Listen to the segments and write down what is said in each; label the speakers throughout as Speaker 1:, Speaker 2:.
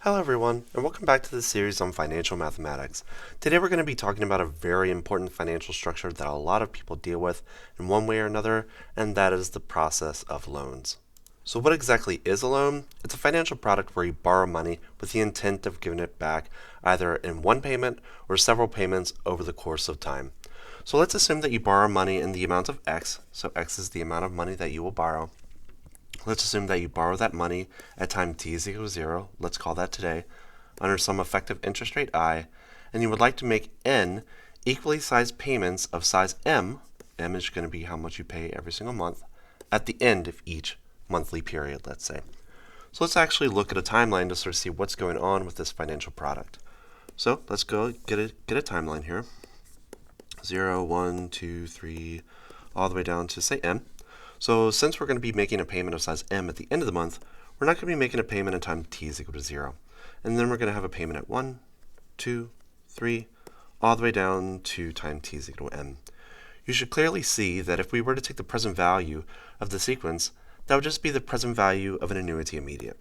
Speaker 1: Hello everyone, and welcome back to the series on financial mathematics. Today we're going to be talking about a very important financial structure that a lot of people deal with in one way or another, and that is the process of loans. So what exactly is a loan? It's a financial product where you borrow money with the intent of giving it back either in one payment or several payments over the course of time. So let's assume that you borrow money in the amount of X, so X is the amount of money that you will borrow. Let's assume that you borrow that money at time t is equal to 0, let's call that today, under some effective interest rate I, and you would like to make n equally sized payments of size m is going to be how much you pay every single month, at the end of each monthly period, let's say. So let's actually look at a timeline to sort of see what's going on with this financial product. So let's go get a timeline here. 0, 1, 2, 3, all the way down to, say, m. So since we're going to be making a payment of size m at the end of the month, we're not going to be making a payment at time t is equal to 0. And then we're going to have a payment at 1, 2, 3, all the way down to time t is equal to m. You should clearly see that if we were to take the present value of the sequence, that would just be the present value of an annuity immediate.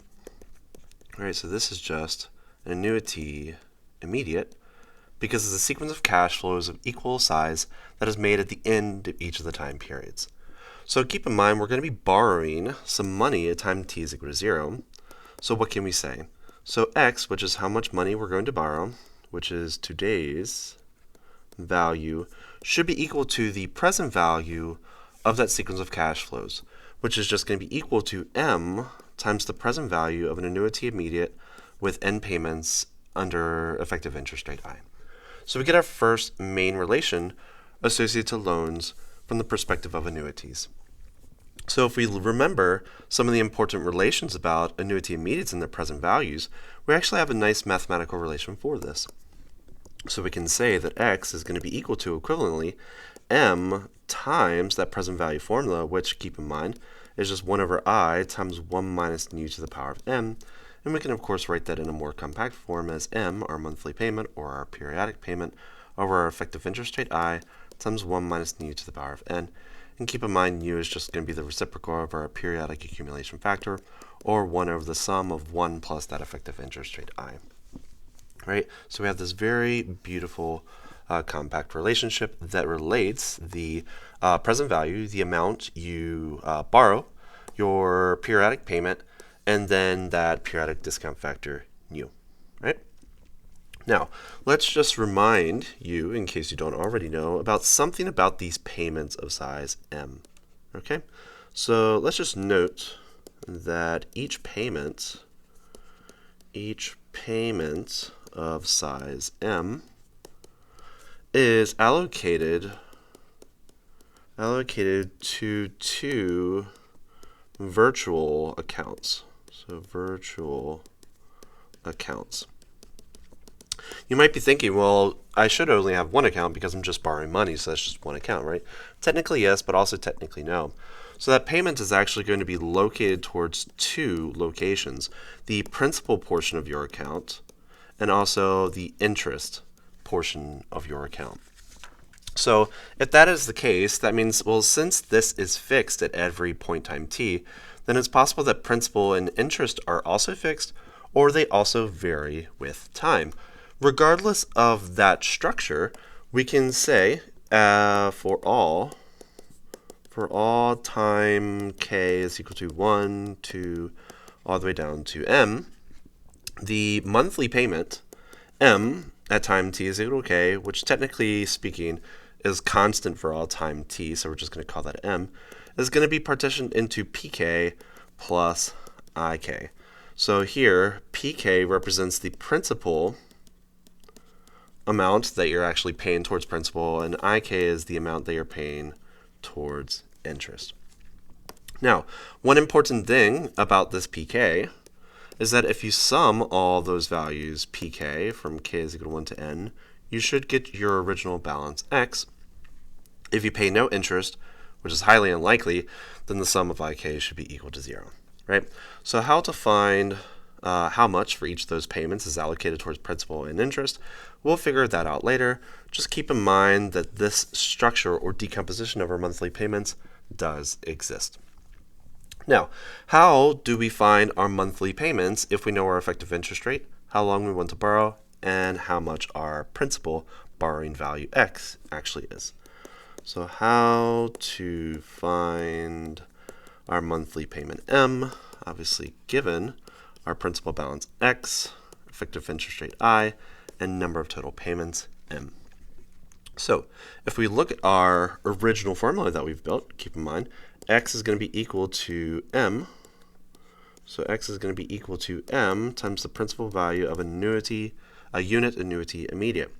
Speaker 1: All right, so this is just an annuity immediate because it's a sequence of cash flows of equal size that is made at the end of each of the time periods. So keep in mind, we're going to be borrowing some money at time t is equal to 0. So what can we say? So x, which is how much money we're going to borrow, which is today's value, should be equal to the present value of that sequence of cash flows, which is just going to be equal to m times the present value of an annuity immediate with n payments under effective interest rate I. So we get our first main relation associated to loans from the perspective of annuities. So if we remember some of the important relations about annuity immediates and their present values, we actually have a nice mathematical relation for this. So we can say that x is going to be equal to, equivalently, m times that present value formula, which, keep in mind, is just 1 over I times 1 minus nu to the power of m. And we can, of course, write that in a more compact form as m, our monthly payment, or our periodic payment, over our effective interest rate I, times 1 minus nu to the power of n. And keep in mind, nu is just going to be the reciprocal of our periodic accumulation factor, or 1 over the sum of 1 plus that effective interest rate I. Right? So we have this very beautiful compact relationship that relates the present value, the amount you borrow, your periodic payment, and then that periodic discount factor nu. Right? Now, let's just remind you, in case you don't already know, about something about these payments of size m. Okay? So let's just note that each payment of size m is allocated to two virtual accounts. So virtual accounts. You might be thinking, well, I should only have one account because I'm just borrowing money, so that's just one account, right? Technically, yes, but also technically, no. So that payment is actually going to be located towards two locations, the principal portion of your account and also the interest portion of your account. So if that is the case, that means, well, since this is fixed at every point time t, then it's possible that principal and interest are also fixed, or they also vary with time. Regardless of that structure, we can say for all time k is equal to 1, 2, all the way down to m, the monthly payment m at time t is equal to k, which technically speaking is constant for all time t, so we're just going to call that m, is going to be partitioned into pk plus ik. So here, pk represents the principal amount that you're actually paying towards principal, and ik is the amount that you're paying towards interest. Now, one important thing about this pk is that if you sum all those values pk from k is equal to 1 to n, you should get your original balance x. If you pay no interest, which is highly unlikely, then the sum of ik should be equal to 0. Right? So how to find how much for each of those payments is allocated towards principal and interest, we'll figure that out later. Just keep in mind that this structure or decomposition of our monthly payments does exist. Now, how do we find our monthly payments if we know our effective interest rate? how long we want to borrow, and how much our principal borrowing value X actually is. So how to find our monthly payment M, obviously given our principal balance X, effective interest rate I, and number of total payments M. So if we look at our original formula that we've built, keep in mind X is going to be equal to M. So X is going to be equal to M times the principal value of a unit annuity immediate.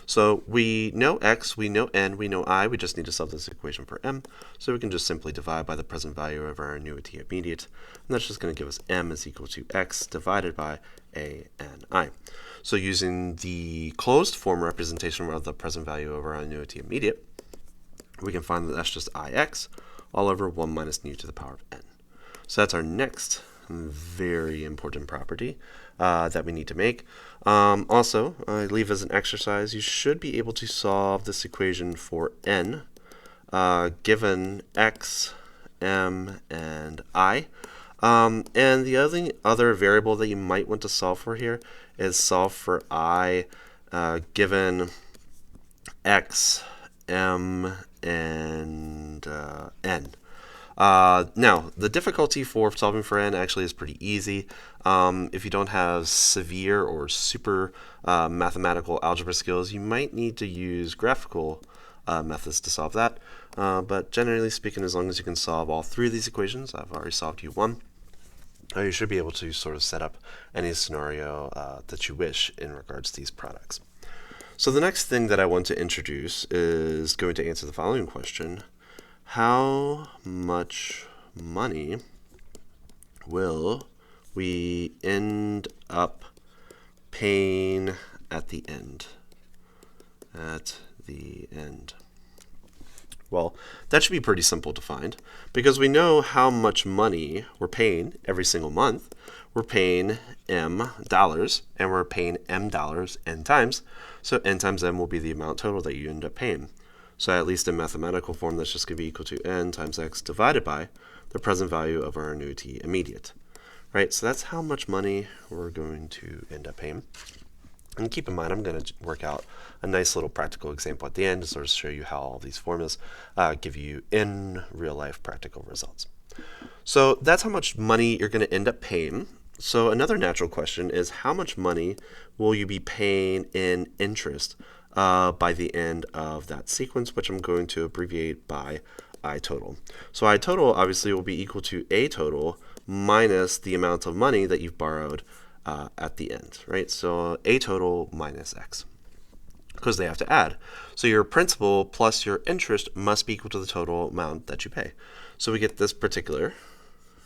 Speaker 1: So we know X, we know N, we know I, we just need to solve this equation for M. So we can just simply divide by the present value of our annuity immediate. And that's just going to give us M is equal to X divided by A and I. So using the closed form representation of the present value of our annuity immediate, we can find that that's just IX all over 1 minus nu to the power of N. So that's our next very important property that we need to make. Also, I leave as an exercise, you should be able to solve this equation for N given X, M, and I. And the other variable that you might want to solve for here is solve for I given X, M, and N. Now, the difficulty for solving for N actually is pretty easy. If you don't have severe or super mathematical algebra skills, you might need to use graphical methods to solve that. But generally speaking, as long as you can solve all three of these equations, I've already solved U1, you should be able to sort of set up any scenario that you wish in regards to these products. So the next thing that I want to introduce is going to answer the following question. How much money will we end up paying at the end? Well, that should be pretty simple to find because we know how much money we're paying every single month. We're paying M dollars and we're paying M dollars N times. So N times M will be the amount total that you end up paying. So at least in mathematical form, that's just going to be equal to N times X divided by the present value of our annuity immediate. Right, so that's how much money we're going to end up paying. And keep in mind, I'm going to work out a nice little practical example at the end to sort of show you how all these formulas give you in real life practical results. So that's how much money you're going to end up paying. So another natural question is how much money will you be paying in interest by the end of that sequence, which I'm going to abbreviate by I total. So I total obviously will be equal to A total minus the amount of money that you've borrowed at the end, right? So A total minus X, because they have to add. So your principal plus your interest must be equal to the total amount that you pay. So we get this particular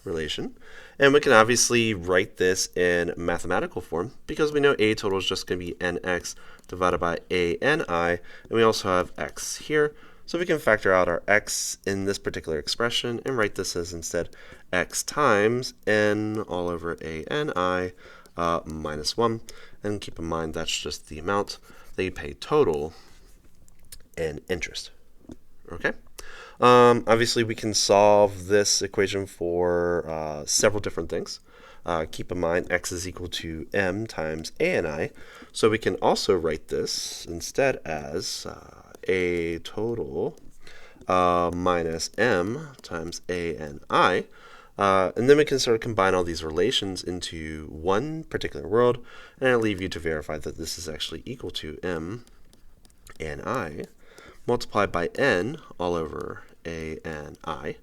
Speaker 1: relation, and we can obviously write this in mathematical form because we know A total is just going to be NX divided by ANI, and we also have X here. So we can factor out our X in this particular expression and write this as instead X times N all over ANI minus 1. And keep in mind that's just the amount that you pay total in interest. Okay. Obviously, we can solve this equation for several different things. Keep in mind X is equal to M times ANI. So we can also write this instead as A total minus M times ANI. And then we can sort of combine all these relations into one particular world, and I'll leave you to verify that this is actually equal to M and I multiplied by N all over A and I.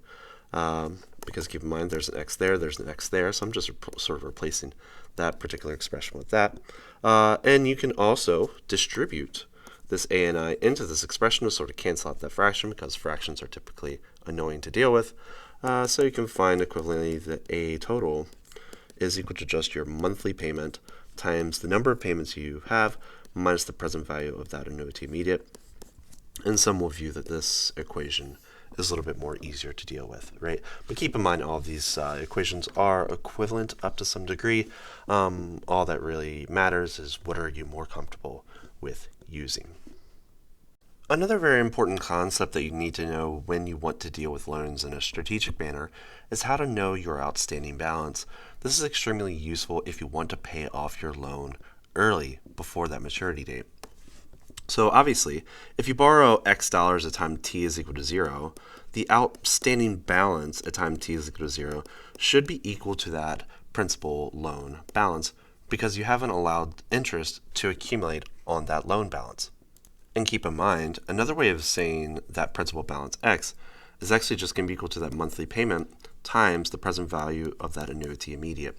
Speaker 1: Because keep in mind there's an X there, there's an X there, so I'm just sort of replacing that particular expression with that. And you can also distribute this A and I into this expression to sort of cancel out that fraction because fractions are typically annoying to deal with. So you can find equivalently that A total is equal to just your monthly payment times the number of payments you have minus the present value of that annuity immediate. And some will view that this equation is a little bit more easier to deal with, right? But keep in mind all of these equations are equivalent up to some degree. All that really matters is what are you more comfortable with using. Another very important concept that you need to know when you want to deal with loans in a strategic manner is how to know your outstanding balance. This is extremely useful if you want to pay off your loan early before that maturity date. So obviously, if you borrow X dollars at time t is equal to 0, the outstanding balance at time t is equal to 0 should be equal to that principal loan balance because you haven't allowed interest to accumulate on that loan balance. And keep in mind, another way of saying that principal balance X is actually just going to be equal to that monthly payment times the present value of that annuity immediate.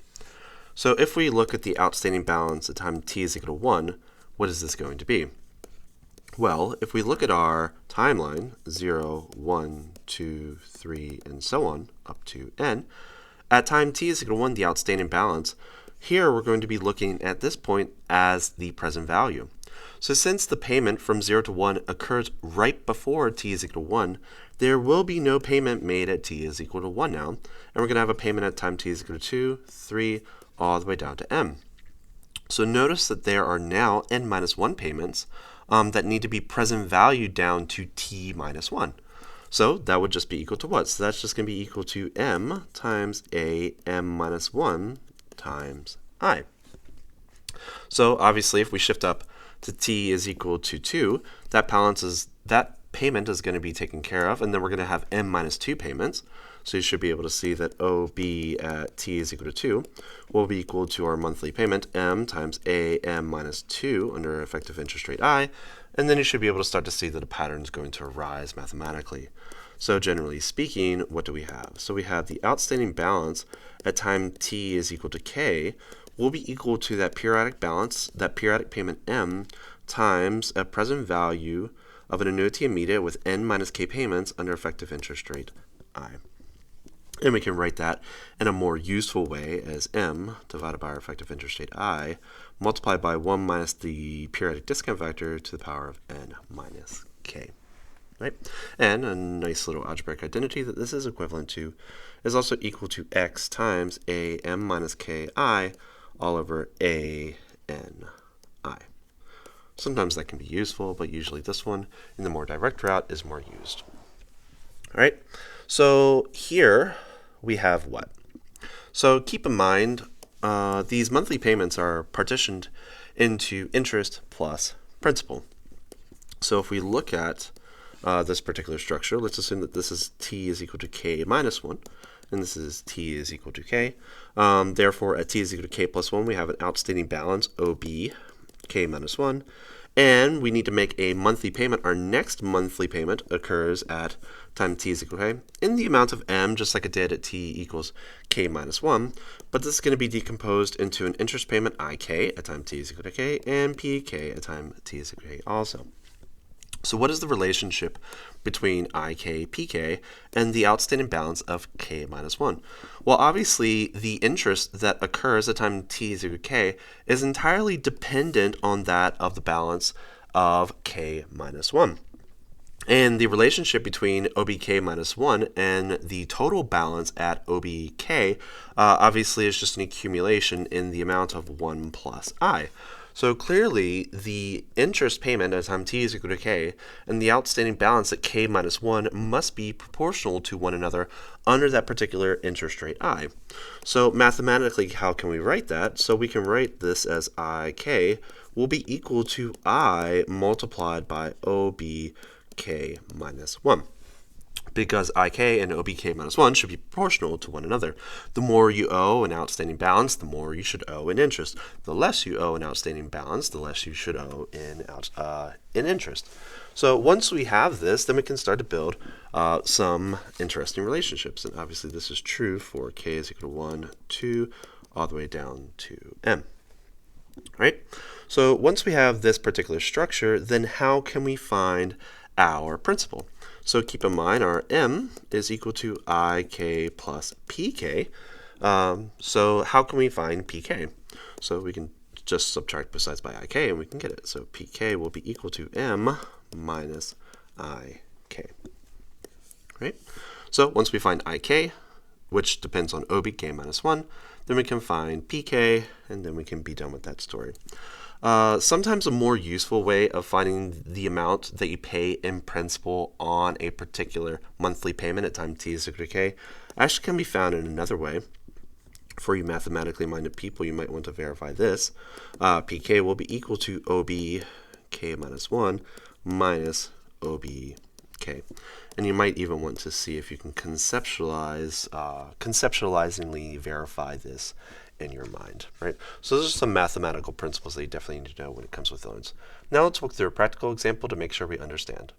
Speaker 1: So if we look at the outstanding balance at time t is equal to 1, what is this going to be? Well, if we look at our timeline, 0, 1, 2, 3, and so on, up to n, at time t is equal to 1, the outstanding balance, here we're going to be looking at this point as the present value. So since the payment from 0 to 1 occurs right before t is equal to 1, there will be no payment made at t is equal to 1 now, and we're going to have a payment at time t is equal to 2, 3, all the way down to m. So notice that there are now n minus 1 payments that need to be present valued down to t minus 1. So that would just be equal to what? So that's just going to be equal to m times a m minus 1 times I. So obviously if we shift up to t is equal to 2, that payment is going to be taken care of, and then we're going to have m minus 2 payments. So you should be able to see that OB at t is equal to 2 will be equal to our monthly payment, m times am minus 2 under effective interest rate I, and then you should be able to start to see that a pattern is going to arise mathematically. So generally speaking, what do we have? So we have the outstanding balance at time t is equal to k will be equal to that periodic balance, that periodic payment m, times a present value of an annuity immediate with n minus k payments under effective interest rate I. And we can write that in a more useful way as m divided by our effective interest rate I multiplied by 1 minus the periodic discount factor to the power of n minus k. Right? And a nice little algebraic identity that this is equivalent to is also equal to x times am minus ki all over a n I. Sometimes that can be useful, but usually this one in the more direct route is more used. All right, so here we have what? So keep in mind, these monthly payments are partitioned into interest plus principal. So if we look at this particular structure, let's assume that this is t is equal to k minus 1, and this is t is equal to k. Therefore, at t is equal to k plus 1, we have an outstanding balance, OB, k minus 1, and we need to make a monthly payment. Our next monthly payment occurs at time t is equal to k in the amount of m, just like it did at t equals k minus 1, but this is going to be decomposed into an interest payment ik at time t is equal to k and pk at time t is equal to k also. So what is the relationship between ik, pk, and the outstanding balance of k minus 1? Well, obviously, the interest that occurs at time t is equal to k is entirely dependent on that of the balance of k minus 1. And the relationship between OBK minus 1 and the total balance at OBK obviously is just an accumulation in the amount of 1 plus I. So clearly, the interest payment at time t is equal to k and the outstanding balance at k minus 1 must be proportional to one another under that particular interest rate I. So mathematically, how can we write that? So we can write this as ik will be equal to I multiplied by OBK minus 1. Because ik and obk minus 1 should be proportional to one another. The more you owe an outstanding balance, the more you should owe in interest. The less you owe an outstanding balance, the less you should owe in interest. So once we have this, then we can start to build some interesting relationships. And obviously this is true for k is equal to 1, 2, all the way down to m. Right? So once we have this particular structure, then how can we find our principal? So keep in mind our m is equal to ik plus pk. So how can we find pk? So we can just subtract both sides by ik and we can get it. So pk will be equal to m minus ik. Right? So once we find ik, which depends on obk minus 1, then we can find pk, and then we can be done with that story. Sometimes a more useful way of finding the amount that you pay in principal on a particular monthly payment at time t is equal to k actually can be found in another way, For you mathematically minded people, you might want to verify this. PK will be equal to OBK minus 1 minus OBK. And you might even want to see if you can conceptualizingly verify this in your mind, right? So those are some mathematical principles that you definitely need to know when it comes with loans. Now let's walk through a practical example to make sure we understand.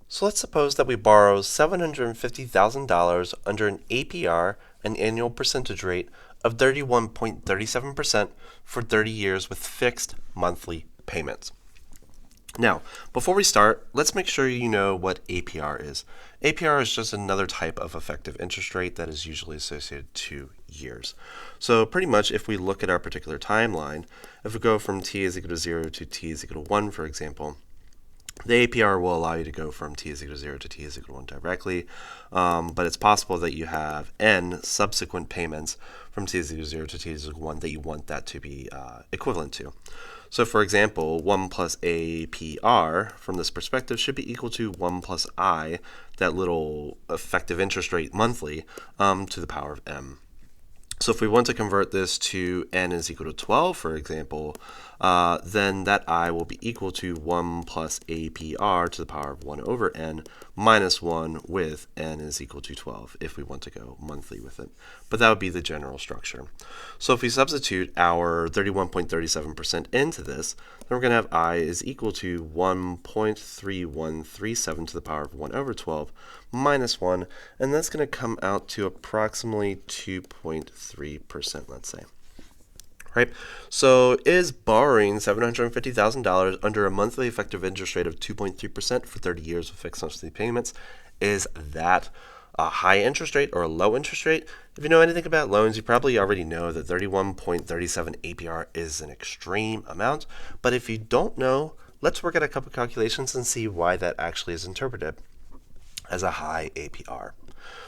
Speaker 1: So let's suppose that we borrow $750,000 under an APR, an annual percentage rate, of 31.37% for 30 years with fixed monthly payments. Now, before we start, let's make sure you know what APR is. APR is just another type of effective interest rate that is usually associated to years. So pretty much if we look at our particular timeline, if we go from t is equal to 0 to t is equal to 1, for example, the APR will allow you to go from t is equal to 0 to t is equal to 1 directly, but it's possible that you have n subsequent payments from t is equal to 0 to t is equal to 1 that you want that to be equivalent to. So for example, 1 plus APR from this perspective should be equal to 1 plus I, that little effective interest rate monthly, to the power of m. So if we want to convert this to n is equal to 12, for example, then that I will be equal to 1 plus APR to the power of 1 over n minus 1 with n is equal to 12 if we want to go monthly with it. But that would be the general structure. So if we substitute our 31.37% into this, then we're going to have I is equal to 1.3137 to the power of 1 over 12 minus 1, and that's going to come out to approximately 2.3%, let's say. Right? So is borrowing $750,000 under a monthly effective interest rate of 2.3% for 30 years with fixed monthly payments, is that a high interest rate or a low interest rate? If you know anything about loans, you probably already know that 31.37 APR is an extreme amount. But if you don't know, let's work at a couple calculations and see why that actually is interpreted as a high APR.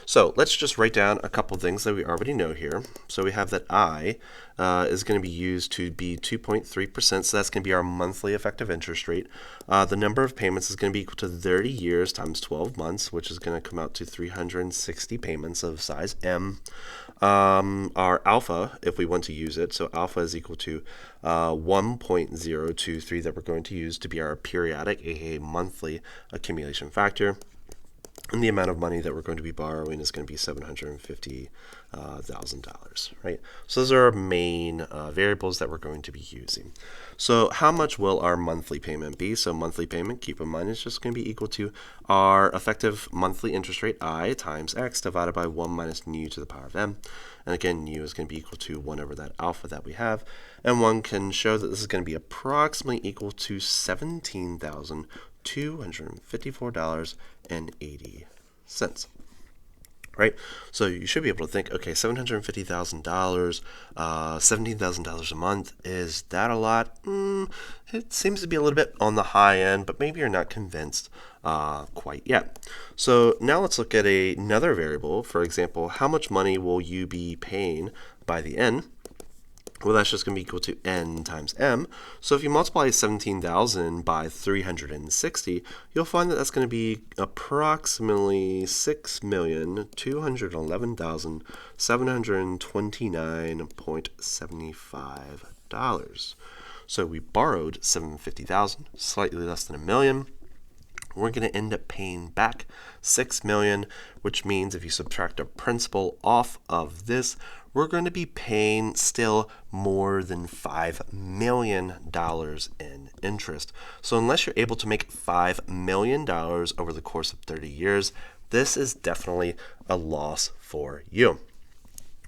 Speaker 1: So let's just write down a couple things that we already know here. So we have that I is going to be used to be 2.3%, so that's going to be our monthly effective interest rate. The number of payments is going to be equal to 30 years times 12 months, which is going to come out to 360 payments of size M. Our alpha, if we want to use it, so alpha is equal to 1.023 that we're going to use to be our periodic, aka monthly accumulation factor. And the amount of money that we're going to be borrowing is going to be $750,000, right? So those are our main variables that we're going to be using. So how much will our monthly payment be? So monthly payment, keep in mind, is just going to be equal to our effective monthly interest rate, I, times x, divided by 1 minus nu to the power of m. And again, nu is going to be equal to 1 over that alpha that we have. And one can show that this is going to be approximately equal to $17,254.80. Right? So you should be able to think, okay, $750,000, $17,000 a month, is that a lot? It seems to be a little bit on the high end, but maybe you're not convinced quite yet. So now let's look at another variable. For example, how much money will you be paying by the end? Well, that's just going to be equal to n times m. So if you multiply 17,000 by 360, you'll find that that's going to be approximately $6,211,729.75. So we borrowed $750,000, slightly less than $1 million. We're going to end up paying back $6 million, which means if you subtract our principal off of this, we're going to be paying still more than $5 million in interest. So unless you're able to make $5 million over the course of 30 years, this is definitely a loss for you.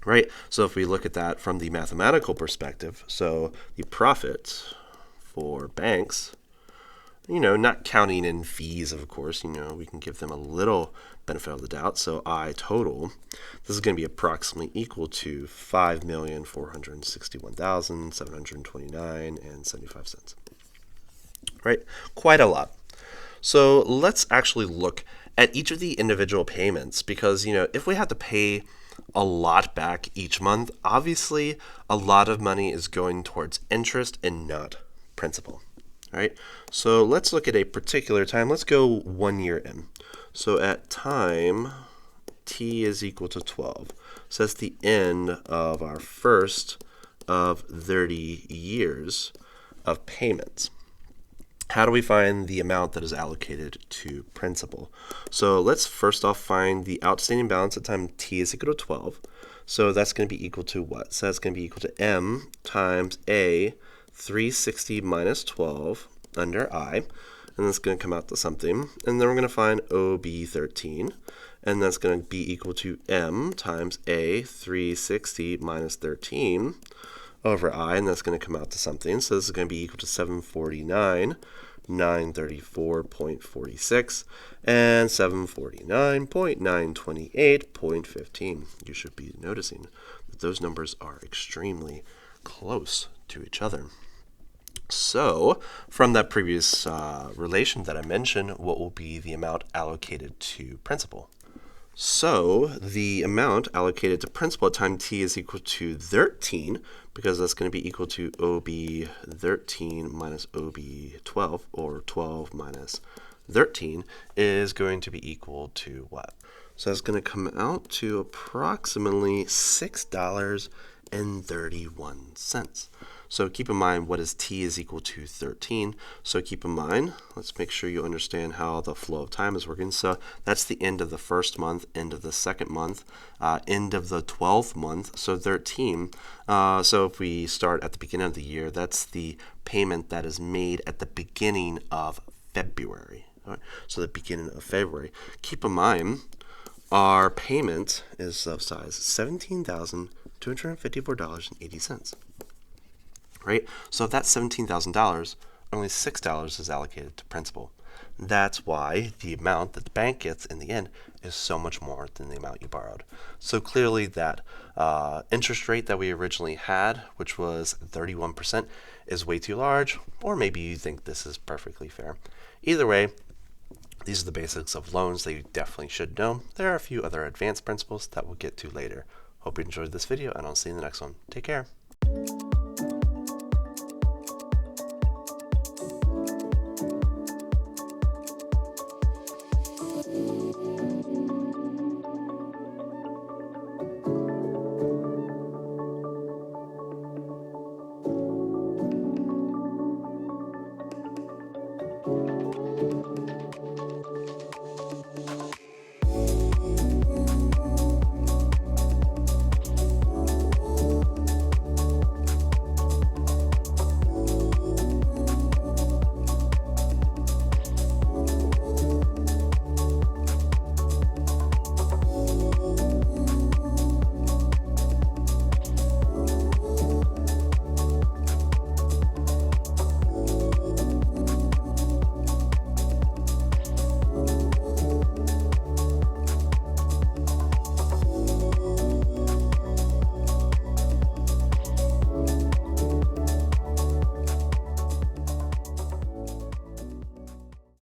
Speaker 1: Right? So if we look at that from the mathematical perspective, so the profit for banks, not counting in fees, of course, we can give them a little benefit of the doubt. So I total, this is going to be approximately equal to $5,461,729.75. Right? Quite a lot. So let's actually look at each of the individual payments because, if we have to pay a lot back each month, obviously a lot of money is going towards interest and not principal. All right, so let's look at a particular time. Let's go 1 year in. So at time t is equal to 12. So that's the end of our first of 30 years of payments. How do we find the amount that is allocated to principal? So let's first off find the outstanding balance at time t is equal to 12. So that's going to be equal to what? So that's going to be equal to m times a 360 minus 12 under I. And that's going to come out to something. And then we're going to find OB13. And that's going to be equal to m times a 360 minus 13 over I, and that's going to come out to something. So this is going to be equal to 749, 934.46, and 749.928.15. You should be noticing that those numbers are extremely close to each other. So from that previous relation that I mentioned, what will be the amount allocated to principal? So the amount allocated to principal at time t is equal to 13, because that's going to be equal to OB13 minus OB12, or 12 minus 13, is going to be equal to what? So that's going to come out to approximately $6.31. So keep in mind, what is t is equal to 13. So keep in mind, let's make sure you understand how the flow of time is working. So that's the end of the first month, end of the second month, end of the 12th month, so 13. So if we start at the beginning of the year, that's the payment that is made at the beginning of February. All right? So the beginning of February. Keep in mind, our payment is of size $17,254.80. Right? So of that $17,000, only $6 is allocated to principal. That's why the amount that the bank gets in the end is so much more than the amount you borrowed. So clearly that interest rate that we originally had, which was 31%, is way too large, or maybe you think this is perfectly fair. Either way, these are the basics of loans that you definitely should know. There are a few other advanced principles that we'll get to later. Hope you enjoyed this video, and I'll see you in the next one. Take care.